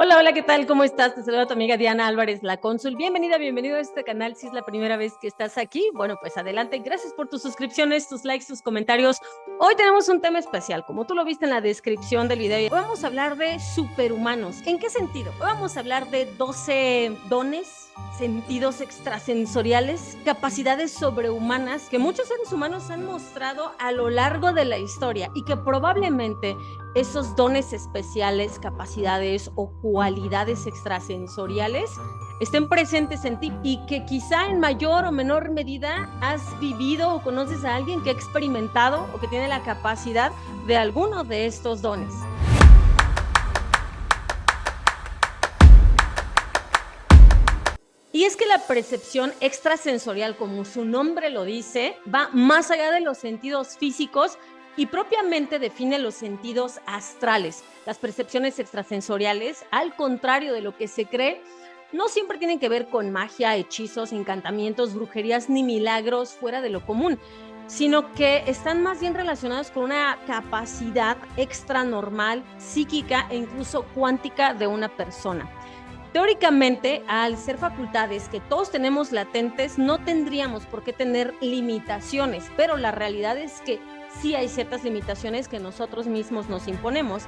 Hola, hola, ¿qué tal? ¿Cómo estás? Te saluda tu amiga Diana Álvarez, la cónsul. Bienvenida, bienvenido a este canal. Si es la primera vez que estás aquí, bueno, pues adelante. Gracias por tus suscripciones, tus likes, tus comentarios. Hoy tenemos un tema especial, como tú lo viste en la descripción del video. Hoy vamos a hablar de superhumanos. ¿En qué sentido? Hoy vamos a hablar de 12 dones, sentidos extrasensoriales, capacidades sobrehumanas que muchos seres humanos han mostrado a lo largo de la historia y que probablemente esos dones especiales, capacidades o cualidades extrasensoriales estén presentes en ti y que quizá en mayor o menor medida has vivido o conoces a alguien que ha experimentado o que tiene la capacidad de alguno de estos dones. Y es que la percepción extrasensorial, como su nombre lo dice, va más allá de los sentidos físicos y propiamente define los sentidos astrales. Las percepciones extrasensoriales, al contrario de lo que se cree, no siempre tienen que ver con magia, hechizos, encantamientos, brujerías ni milagros fuera de lo común, sino que están más bien relacionados con una capacidad extranormal, psíquica e incluso cuántica de una persona. Teóricamente, al ser facultades que todos tenemos latentes, no tendríamos por qué tener limitaciones, pero la realidad es que sí hay ciertas limitaciones que nosotros mismos nos imponemos.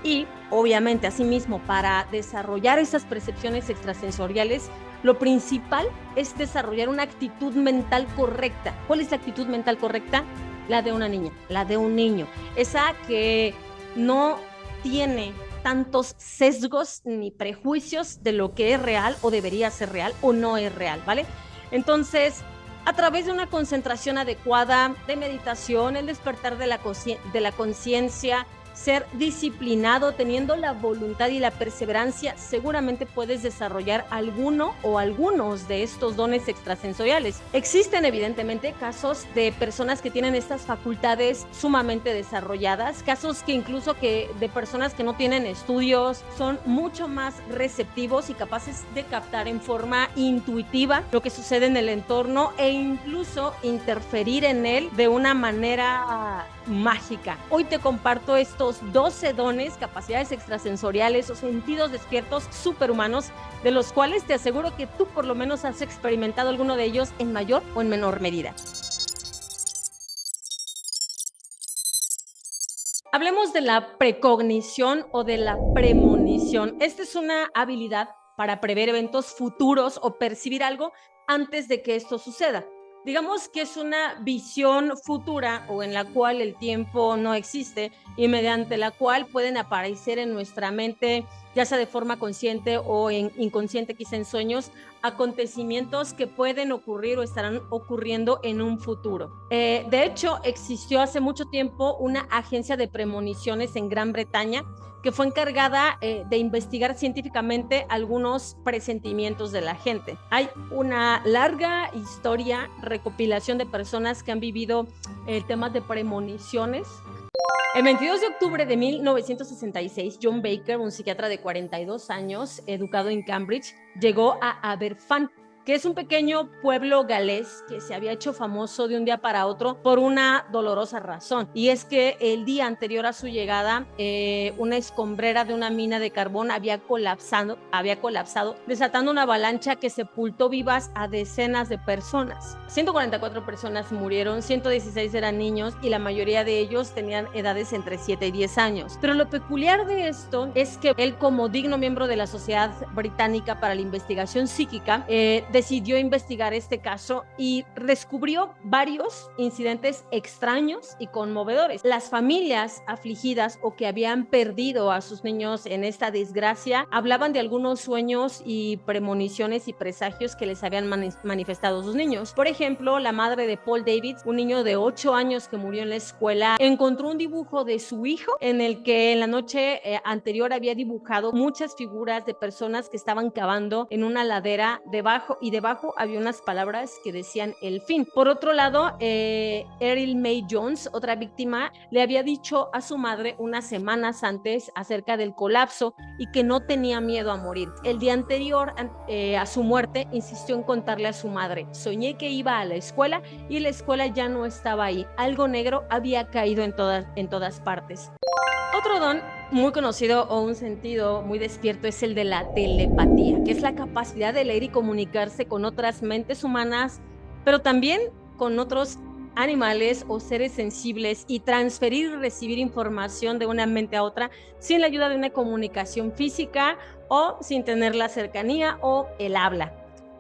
Y obviamente, asimismo, para desarrollar esas percepciones extrasensoriales, lo principal es desarrollar una actitud mental correcta. ¿Cuál es la actitud mental correcta? La de una niña, la de un niño. Esa que no tiene tantos sesgos ni prejuicios de lo que es real o debería ser real o no es real, ¿vale? Entonces, a través de una concentración adecuada, de meditación, el despertar de la conciencia, ser disciplinado, teniendo la voluntad y la perseverancia, seguramente puedes desarrollar alguno o algunos de estos dones extrasensoriales. Existen evidentemente casos de personas que tienen estas facultades sumamente desarrolladas, casos que incluso de personas que no tienen estudios, son mucho más receptivos y capaces de captar en forma intuitiva lo que sucede en el entorno e incluso interferir en él de una manera mágica. Hoy te comparto estos 12 dones, capacidades extrasensoriales o sentidos despiertos superhumanos, de los cuales te aseguro que tú por lo menos has experimentado alguno de ellos en mayor o en menor medida. Hablemos de la precognición o de la premonición. Esta es una habilidad para prever eventos futuros o percibir algo antes de que esto suceda. Digamos que es una visión futura o en la cual el tiempo no existe y mediante la cual pueden aparecer en nuestra mente, ya sea de forma consciente o inconsciente, quizá en sueños, acontecimientos que pueden ocurrir o estarán ocurriendo en un futuro. De hecho, existió hace mucho tiempo una agencia de premoniciones en Gran Bretaña que fue encargada de investigar científicamente algunos presentimientos de la gente. Hay una larga historia, recopilación de personas que han vivido temas de premoniciones. El 22 de octubre de 1966, John Baker, un psiquiatra de 42 años, educado en Cambridge, llegó a Aberfan, que es un pequeño pueblo galés que se había hecho famoso de un día para otro por una dolorosa razón. Y es que el día anterior a su llegada, una escombrera de una mina de carbón había colapsado, desatando una avalancha que sepultó vivas a decenas de personas. 144 personas murieron, 116 eran niños y la mayoría de ellos tenían edades entre 7 y 10 años. Pero lo peculiar de esto es que él, como digno miembro de la Sociedad Británica para la Investigación Psíquica, decidió investigar este caso y descubrió varios incidentes extraños y conmovedores. Las familias afligidas o que habían perdido a sus niños en esta desgracia hablaban de algunos sueños y premoniciones y presagios que les habían manifestado sus niños. Por ejemplo, la madre de Paul Davids, un niño de 8 años que murió en la escuela, encontró un dibujo de su hijo en el que en la noche anterior había dibujado muchas figuras de personas que estaban cavando en una ladera y debajo había unas palabras que decían el fin. Por otro lado, Earl May Jones, otra víctima, le había dicho a su madre unas semanas antes acerca del colapso y que no tenía miedo a morir. El día anterior a su muerte insistió en contarle a su madre: soñé que iba a la escuela y la escuela ya no estaba ahí. Algo negro había caído en todas partes. Otro don muy conocido o un sentido muy despierto es el de la telepatía, que es la capacidad de leer y comunicarse con otras mentes humanas, pero también con otros animales o seres sensibles y transferir y recibir información de una mente a otra sin la ayuda de una comunicación física o sin tener la cercanía o el habla.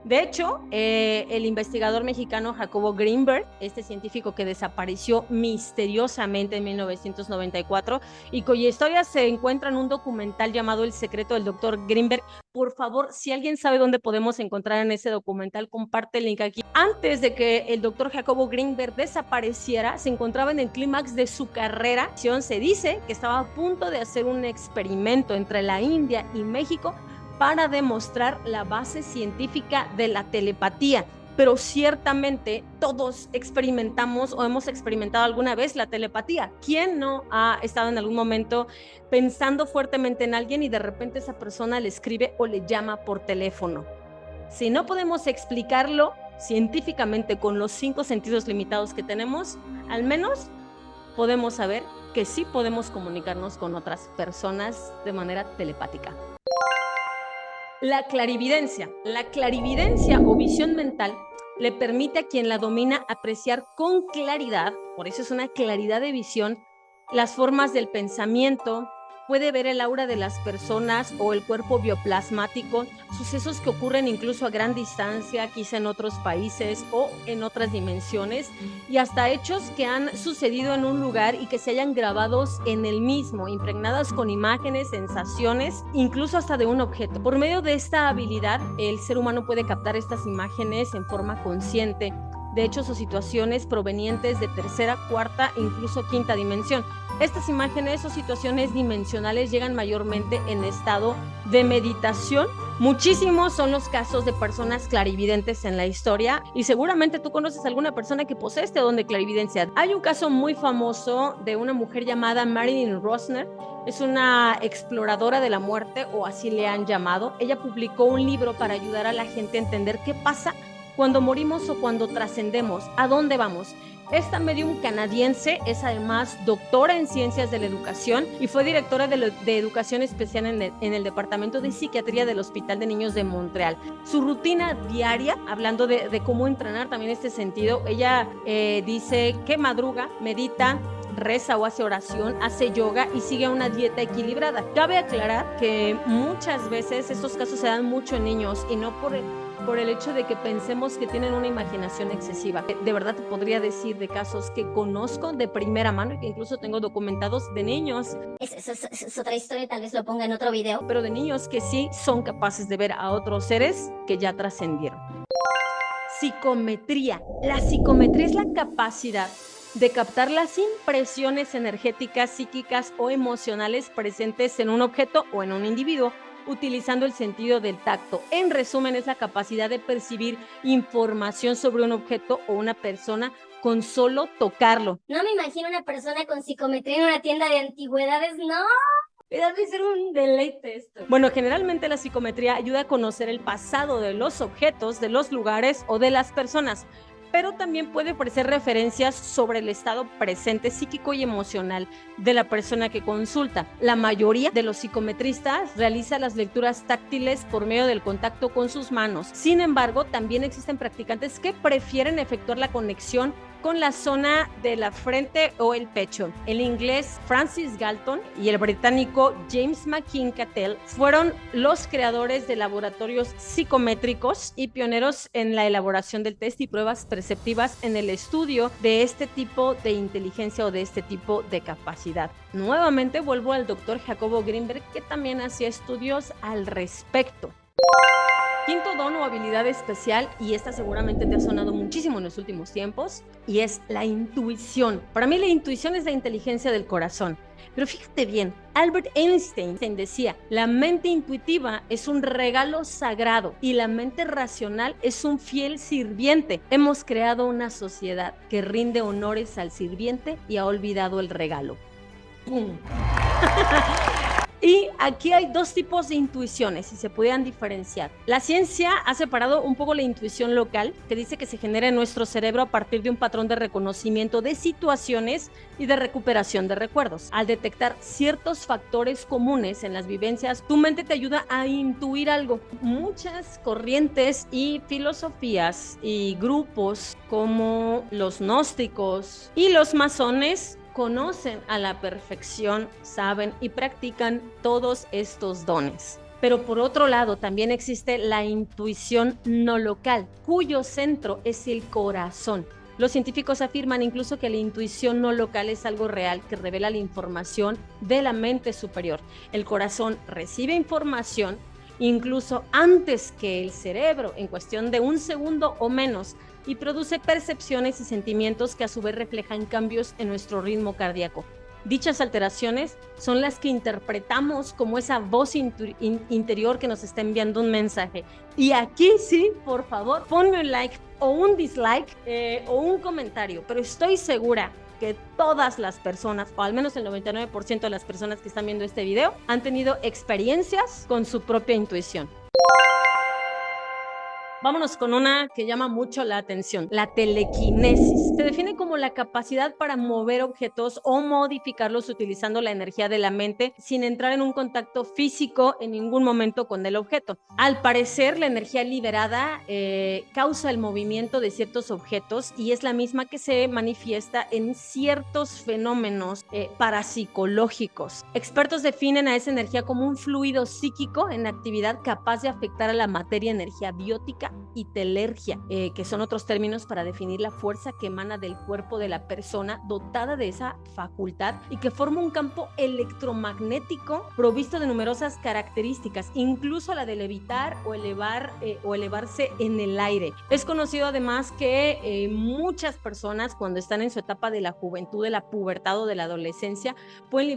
De hecho, el investigador mexicano Jacobo Greenberg, este científico que desapareció misteriosamente en 1994 y cuya historia se encuentra en un documental llamado El secreto del Dr. Greenberg. Por favor, si alguien sabe dónde podemos encontrar en ese documental, comparte el link aquí. Antes de que el doctor Jacobo Greenberg desapareciera, se encontraba en el clímax de su carrera. Se dice que estaba a punto de hacer un experimento entre la India y México para demostrar la base científica de la telepatía. Pero ciertamente todos experimentamos o hemos experimentado alguna vez la telepatía. ¿Quién no ha estado en algún momento pensando fuertemente en alguien y de repente esa persona le escribe o le llama por teléfono? Si no podemos explicarlo científicamente con los 5 sentidos limitados que tenemos, al menos podemos saber que sí podemos comunicarnos con otras personas de manera telepática. La clarividencia. La clarividencia o visión mental le permite a quien la domina apreciar con claridad, por eso es una claridad de visión, las formas del pensamiento, puede ver el aura de las personas o el cuerpo bioplasmático, sucesos que ocurren incluso a gran distancia, quizá en otros países o en otras dimensiones, y hasta hechos que han sucedido en un lugar y que se hayan grabados en el mismo, impregnadas con imágenes, sensaciones, incluso hasta de un objeto. Por medio de esta habilidad, el ser humano puede captar estas imágenes en forma consciente, de hechos o situaciones provenientes de tercera, cuarta e incluso quinta dimensión. Estas imágenes o situaciones dimensionales llegan mayormente en estado de meditación. Muchísimos son los casos de personas clarividentes en la historia y seguramente tú conoces a alguna persona que posee este don de clarividencia. Hay un caso muy famoso de una mujer llamada Marilyn Rosner. Es una exploradora de la muerte, o así le han llamado. Ella publicó un libro para ayudar a la gente a entender qué pasa cuando morimos o cuando trascendemos, ¿a dónde vamos? Esta medium canadiense es además doctora en ciencias de la educación y fue directora de educación especial en el departamento de psiquiatría del Hospital de Niños de Montreal. Su rutina diaria, hablando de cómo entrenar también este sentido, ella dice que madruga, medita, reza o hace oración, hace yoga y sigue una dieta equilibrada. Cabe aclarar que muchas veces estos casos se dan mucho en niños y no por el hecho de que pensemos que tienen una imaginación excesiva. De verdad te podría decir de casos que conozco de primera mano y que incluso tengo documentados de niños. Es otra historia, tal vez lo ponga en otro video. Pero de niños que sí son capaces de ver a otros seres que ya trascendieron. Psicometría. La psicometría es la capacidad de captar las impresiones energéticas, psíquicas o emocionales presentes en un objeto o en un individuo, utilizando el sentido del tacto. En resumen, es la capacidad de percibir información sobre un objeto o una persona con solo tocarlo. No me imagino una persona con psicometría en una tienda de antigüedades, no. Debe ser un deleite esto. Bueno, generalmente la psicometría ayuda a conocer el pasado de los objetos, de los lugares o de las personas, pero también puede ofrecer referencias sobre el estado presente psíquico y emocional de la persona que consulta. La mayoría de los psicometristas realiza las lecturas táctiles por medio del contacto con sus manos. Sin embargo, también existen practicantes que prefieren efectuar la conexión con la zona de la frente o el pecho. El inglés Francis Galton y el británico James McKim-Cattell fueron los creadores de laboratorios psicométricos y pioneros en la elaboración del test y pruebas perceptivas en el estudio de este tipo de inteligencia o de este tipo de capacidad. Nuevamente vuelvo al doctor Jacobo Greenberg, que también hacía estudios al respecto. Quinto don o habilidad especial, y esta seguramente te ha sonado muchísimo en los últimos tiempos, y es la intuición. Para mí la intuición es la inteligencia del corazón. Pero fíjate bien, Albert Einstein decía, la mente intuitiva es un regalo sagrado y la mente racional es un fiel sirviente. Hemos creado una sociedad que rinde honores al sirviente y ha olvidado el regalo. ¡Pum! Y aquí hay dos tipos de intuiciones, si se pudieran diferenciar. La ciencia ha separado un poco la intuición local, que dice que se genera en nuestro cerebro a partir de un patrón de reconocimiento de situaciones y de recuperación de recuerdos. Al detectar ciertos factores comunes en las vivencias, tu mente te ayuda a intuir algo. Muchas corrientes y filosofías y grupos como los gnósticos y los masones conocen a la perfección, saben y practican todos estos dones. Pero por otro lado, también existe la intuición no local, cuyo centro es el corazón. Los científicos afirman incluso que la intuición no local es algo real que revela la información de la mente superior. El corazón recibe información incluso antes que el cerebro, en cuestión de un segundo o menos, y produce percepciones y sentimientos que a su vez reflejan cambios en nuestro ritmo cardíaco. Dichas alteraciones son las que interpretamos como esa voz interior que nos está enviando un mensaje. Y aquí sí, por favor, ponme un like o un dislike o un comentario, pero estoy segura que todas las personas, o al menos el 99% de las personas que están viendo este video, han tenido experiencias con su propia intuición. Vámonos con una que llama mucho la atención, la telequinesis. Se define como la capacidad para mover objetos o modificarlos utilizando la energía de la mente sin entrar en un contacto físico en ningún momento con el objeto. Al parecer, la energía liberada causa el movimiento de ciertos objetos y es la misma que se manifiesta en ciertos fenómenos parapsicológicos. Expertos definen a esa energía como un fluido psíquico en actividad capaz de afectar a la materia, energía biótica y telergia, que son otros términos para definir la fuerza que emana del cuerpo de la persona dotada de esa facultad y que forma un campo electromagnético provisto de numerosas características, incluso la de levitar o elevarse en el aire. Es conocido además que muchas personas cuando están en su etapa de la juventud, de la pubertad o de la adolescencia, pueden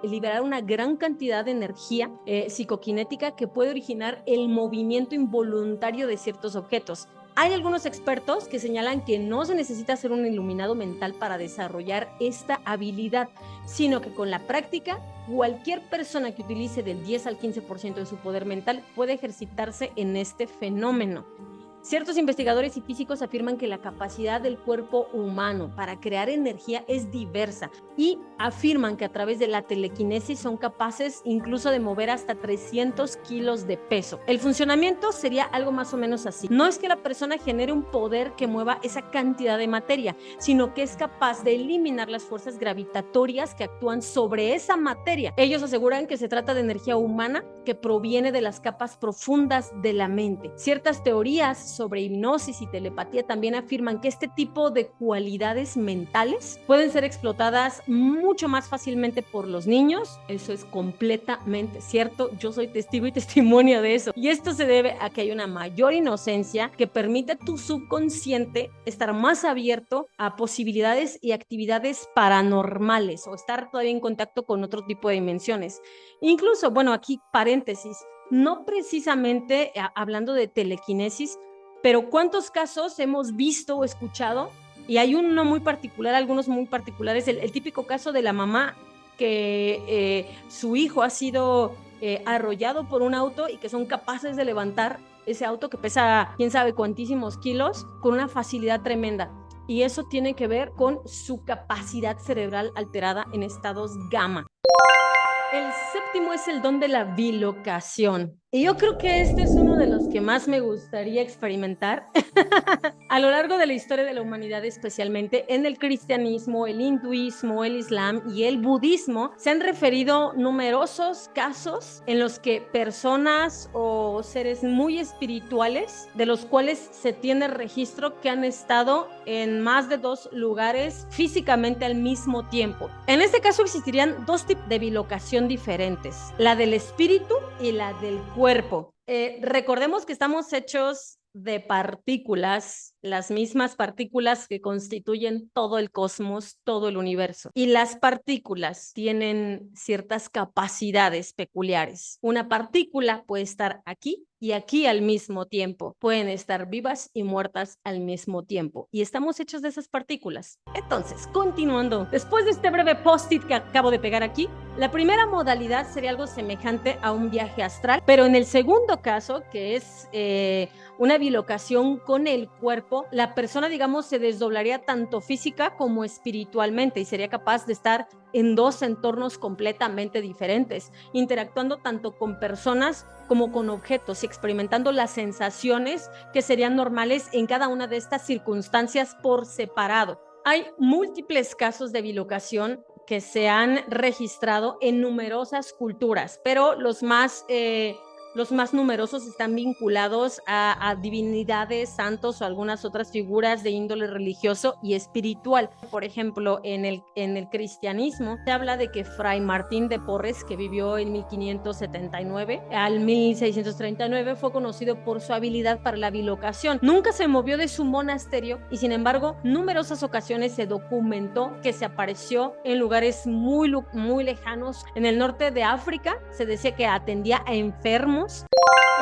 liberar una gran cantidad de energía psicoquinética que puede originar el movimiento involuntario de ciertos objetos. Hay algunos expertos que señalan que no se necesita ser un iluminado mental para desarrollar esta habilidad, sino que con la práctica, cualquier persona que utilice del 10 al 15% de su poder mental puede ejercitarse en este fenómeno. Ciertos investigadores y físicos afirman que la capacidad del cuerpo humano para crear energía es diversa y afirman que a través de la telequinesis son capaces incluso de mover hasta 300 kilos de peso. El funcionamiento sería algo más o menos así. No es que la persona genere un poder que mueva esa cantidad de materia, sino que es capaz de eliminar las fuerzas gravitatorias que actúan sobre esa materia. Ellos aseguran que se trata de energía humana que proviene de las capas profundas de la mente. Ciertas teorías sobre hipnosis y telepatía también afirman que este tipo de cualidades mentales pueden ser explotadas mucho más fácilmente por los niños. Eso es completamente cierto. Yo soy testigo y testimonio de eso. Y esto se debe a que hay una mayor inocencia que permite a tu subconsciente estar más abierto a posibilidades y actividades paranormales o estar todavía en contacto con otro tipo de dimensiones. Incluso, bueno, aquí paréntesis, no precisamente hablando de telequinesis, pero ¿cuántos casos hemos visto o escuchado? Y hay uno muy particular, algunos muy particulares, el típico caso de la mamá que su hijo ha sido arrollado por un auto y que son capaces de levantar ese auto que pesa quién sabe cuantísimos kilos con una facilidad tremenda. Y eso tiene que ver con su capacidad cerebral alterada en estados gamma. El séptimo es el don de la bilocación. Y yo creo que este es uno de los que más me gustaría experimentar a lo largo de la historia de la humanidad, especialmente en el cristianismo, el hinduismo, el islam y el budismo. Se han referido numerosos casos en los que personas o seres muy espirituales, de los cuales se tiene registro que han estado en más de 2 lugares físicamente al mismo tiempo. En este caso existirían 2 tipos de bilocación diferentes, la del espíritu y la del cuerpo. Recordemos que estamos hechos de partículas, las mismas partículas que constituyen todo el cosmos, todo el universo. Y las partículas tienen ciertas capacidades peculiares. Una partícula puede estar aquí y aquí al mismo tiempo. Pueden estar vivas y muertas al mismo tiempo. Y estamos hechos de esas partículas. Entonces, continuando, después de este breve post-it que acabo de pegar aquí, la primera modalidad sería algo semejante a un viaje astral, pero en el segundo caso, que es una bilocación con el cuerpo, la persona, digamos, se desdoblaría tanto física como espiritualmente y sería capaz de estar en dos entornos completamente diferentes, interactuando tanto con personas como con objetos y experimentando las sensaciones que serían normales en cada una de estas circunstancias por separado. Hay múltiples casos de bilocación que se han registrado en numerosas culturas, pero los más numerosos están vinculados a divinidades, santos o algunas otras figuras de índole religioso y espiritual. Por ejemplo, en el cristianismo se habla de que Fray Martín de Porres, que vivió en 1579 al 1639, fue conocido por su habilidad para la bilocación. Nunca se movió de su monasterio y, sin embargo, numerosas ocasiones se documentó que se apareció en lugares muy lejanos. En el norte de África se decía que atendía a enfermos.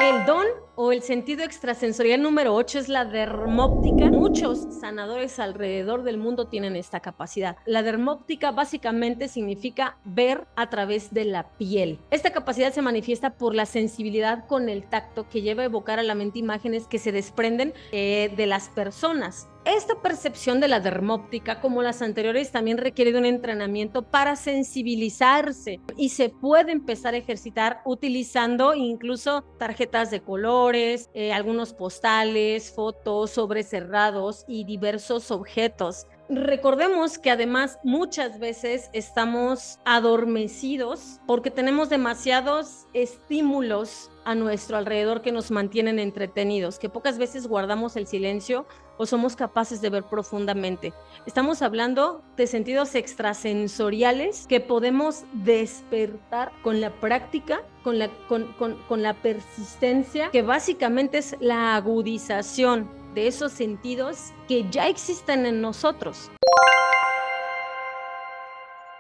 El don o el sentido extrasensorial número 8 es la dermóptica. Muchos sanadores alrededor del mundo tienen esta capacidad. La dermóptica básicamente significa ver a través de la piel. Esta capacidad se manifiesta por la sensibilidad con el tacto que lleva a evocar a la mente imágenes que se desprenden de las personas. Esta percepción de la dermóptica, como las anteriores, también requiere de un entrenamiento para sensibilizarse y se puede empezar a ejercitar utilizando incluso tarjetas de colores, algunos postales, fotos, sobres cerrados y diversos objetos. Recordemos que además muchas veces estamos adormecidos porque tenemos demasiados estímulos a nuestro alrededor que nos mantienen entretenidos, que pocas veces guardamos el silencio o somos capaces de ver profundamente. Estamos hablando de sentidos extrasensoriales que podemos despertar con la práctica, con la persistencia, que básicamente es la agudización de esos sentidos que ya existen en nosotros.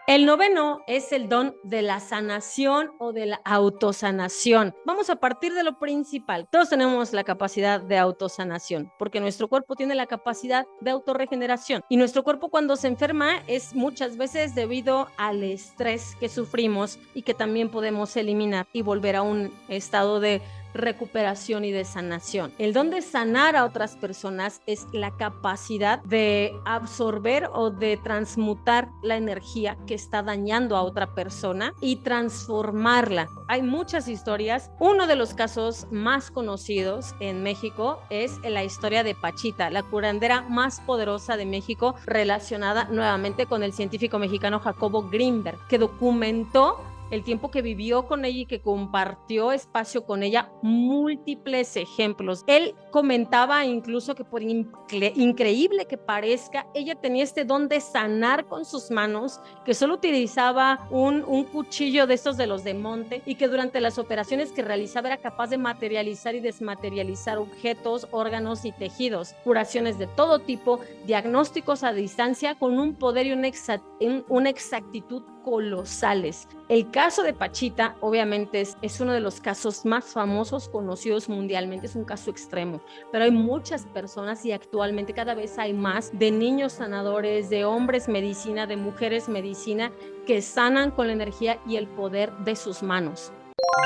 El noveno es el don de la sanación o de la autosanación. Vamos a partir de lo principal. Todos tenemos la capacidad de autosanación porque nuestro cuerpo tiene la capacidad de autorregeneración y nuestro cuerpo cuando se enferma es muchas veces debido al estrés que sufrimos y que también podemos eliminar y volver a un estado de recuperación y de sanación. El don de sanar a otras personas es la capacidad de absorber o de transmutar la energía que está dañando a otra persona y transformarla. Hay muchas historias. Uno de los casos más conocidos en México es la historia de Pachita, la curandera más poderosa de México, relacionada nuevamente con el científico mexicano Jacobo Greenberg, que documentó el tiempo que vivió con ella y que compartió espacio con ella, múltiples ejemplos. Él comentaba incluso que por increíble que parezca, ella tenía este don de sanar con sus manos, que solo utilizaba un cuchillo de estos de los de monte y que durante las operaciones que realizaba era capaz de materializar y desmaterializar objetos, órganos y tejidos, curaciones de todo tipo, diagnósticos a distancia con un poder y una exactitud colosales. El caso de Pachita obviamente es uno de los casos más famosos, conocidos mundialmente, es un caso extremo, pero hay muchas personas y actualmente cada vez hay más de niños sanadores, de hombres medicina, de mujeres medicina que sanan con la energía y el poder de sus manos.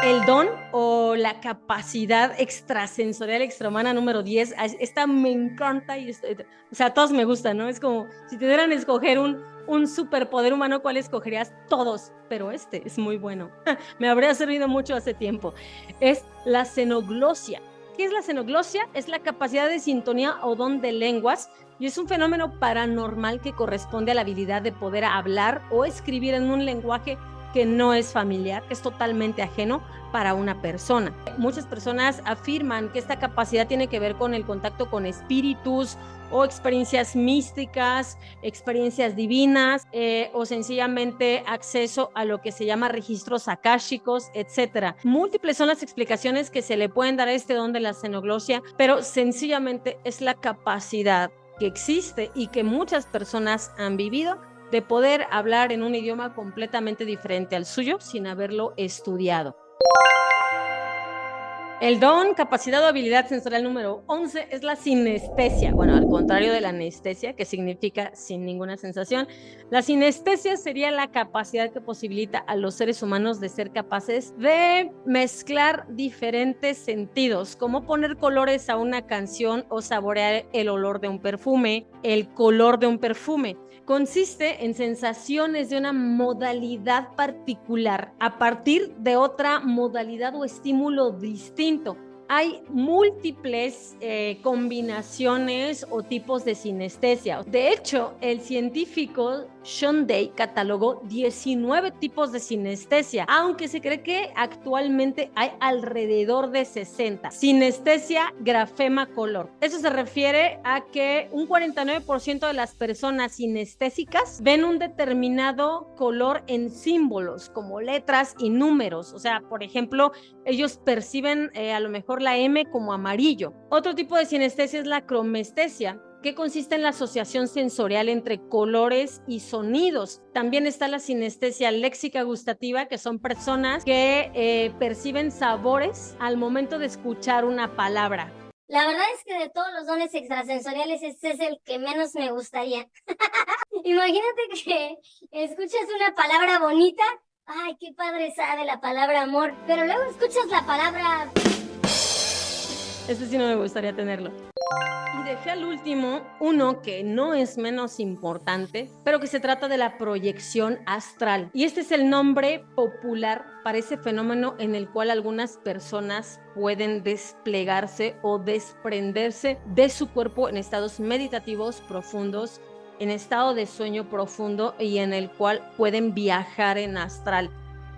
El don o la capacidad extrasensorial extrahumana número 10, esta me encanta y o sea, todos me gustan, ¿no? Es como si te dieran a escoger un superpoder humano, ¿cuál escogerías? Todos, pero este es muy bueno. Me habría servido mucho hace tiempo. Es la xenoglosia. ¿Qué es la xenoglosia? Es la capacidad de sintonía o don de lenguas y es un fenómeno paranormal que corresponde a la habilidad de poder hablar o escribir en un lenguaje que no es familiar, que es totalmente ajeno para una persona. Muchas personas afirman que esta capacidad tiene que ver con el contacto con espíritus o experiencias místicas, experiencias divinas o sencillamente acceso a lo que se llama registros akáshicos, etc. Múltiples son las explicaciones que se le pueden dar a este don de la xenoglosia, pero sencillamente es la capacidad que existe y que muchas personas han vivido de poder hablar en un idioma completamente diferente al suyo sin haberlo estudiado. El don, capacidad o habilidad sensorial número 11 es la sinestesia. Bueno, al contrario de la anestesia, que significa sin ninguna sensación, la sinestesia sería la capacidad que posibilita a los seres humanos de ser capaces de mezclar diferentes sentidos, como poner colores a una canción o saborear el olor de un perfume, el color de un perfume. Consiste en sensaciones de una modalidad particular a partir de otra modalidad o estímulo distinto. Hay múltiples combinaciones o tipos de sinestesia. De hecho, el científico Sean Day catalogó 19 tipos de sinestesia, aunque se cree que actualmente hay alrededor de 60. Sinestesia grafema color. Eso se refiere a que un 49% de las personas sinestésicas ven un determinado color en símbolos, como letras y números. O sea, por ejemplo, ellos perciben a lo mejor la M como amarillo. Otro tipo de sinestesia es la cromestesia, que consiste en la asociación sensorial entre colores y sonidos. También está la sinestesia léxica gustativa, que son personas que perciben sabores al momento de escuchar una palabra. La verdad es que de todos los dones extrasensoriales, este es el que menos me gustaría. Imagínate que escuchas una palabra bonita. Ay, qué padre sabe la palabra amor. Pero luego escuchas la palabra... Ese sí no me gustaría tenerlo. Y dejé al último uno que no es menos importante, pero que se trata de la proyección astral. Y este es el nombre popular para ese fenómeno en el cual algunas personas pueden desplegarse o desprenderse de su cuerpo en estados meditativos profundos, en estado de sueño profundo y en el cual pueden viajar en astral.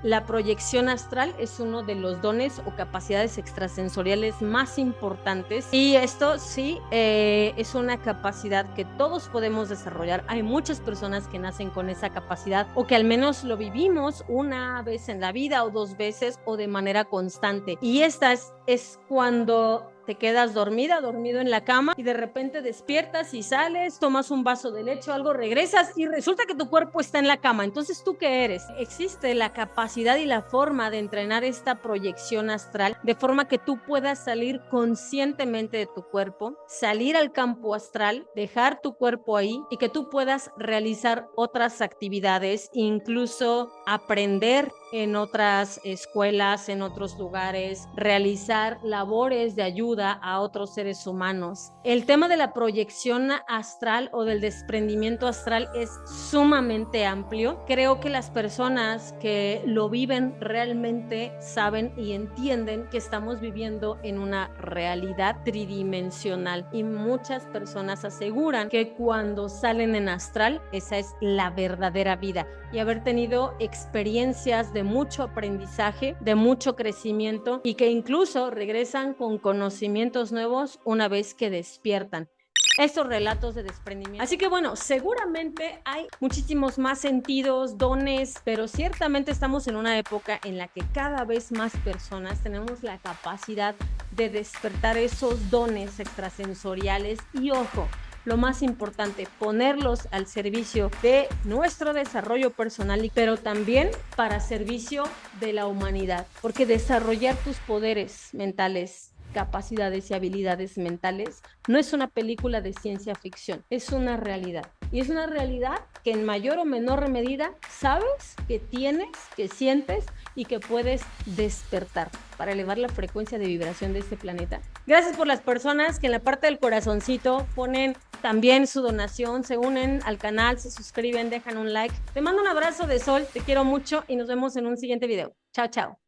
La proyección astral es uno de los dones o capacidades extrasensoriales más importantes, y esto sí es una capacidad que todos podemos desarrollar. Hay muchas personas que nacen con esa capacidad, o que al menos lo vivimos una vez en la vida o dos veces o de manera constante, y esta es cuando te quedas dormido en la cama y de repente despiertas y sales, tomas un vaso de leche o algo, regresas y resulta que tu cuerpo está en la cama. Entonces, ¿tú qué eres? Existe la capacidad y la forma de entrenar esta proyección astral de forma que tú puedas salir conscientemente de tu cuerpo, salir al campo astral, dejar tu cuerpo ahí y que tú puedas realizar otras actividades, incluso aprender en otras escuelas, en otros lugares, realizar labores de ayuda a otros seres humanos. El tema de la proyección astral o del desprendimiento astral es sumamente amplio. Creo que las personas que lo viven realmente saben y entienden que estamos viviendo en una realidad tridimensional, y muchas personas aseguran que cuando salen en astral, esa es la verdadera vida, y haber tenido experiencias de mucho aprendizaje, de mucho crecimiento, y que incluso regresan con conocimientos nuevos una vez que despiertan. Estos relatos de desprendimiento. Así que bueno, seguramente hay muchísimos más sentidos, dones, pero ciertamente estamos en una época en la que cada vez más personas tenemos la capacidad de despertar esos dones extrasensoriales y, ojo, lo más importante, ponerlos al servicio de nuestro desarrollo personal, pero también para servicio de la humanidad, porque desarrollar tus poderes mentales, capacidades y habilidades mentales no es una película de ciencia ficción, es una realidad. Y es una realidad que en mayor o menor medida sabes que tienes, que sientes y que puedes despertar para elevar la frecuencia de vibración de este planeta. Gracias por las personas que en la parte del corazoncito ponen también su donación, se unen al canal, se suscriben, dejan un like. Te mando un abrazo de sol, te quiero mucho y nos vemos en un siguiente video. Chao, chao.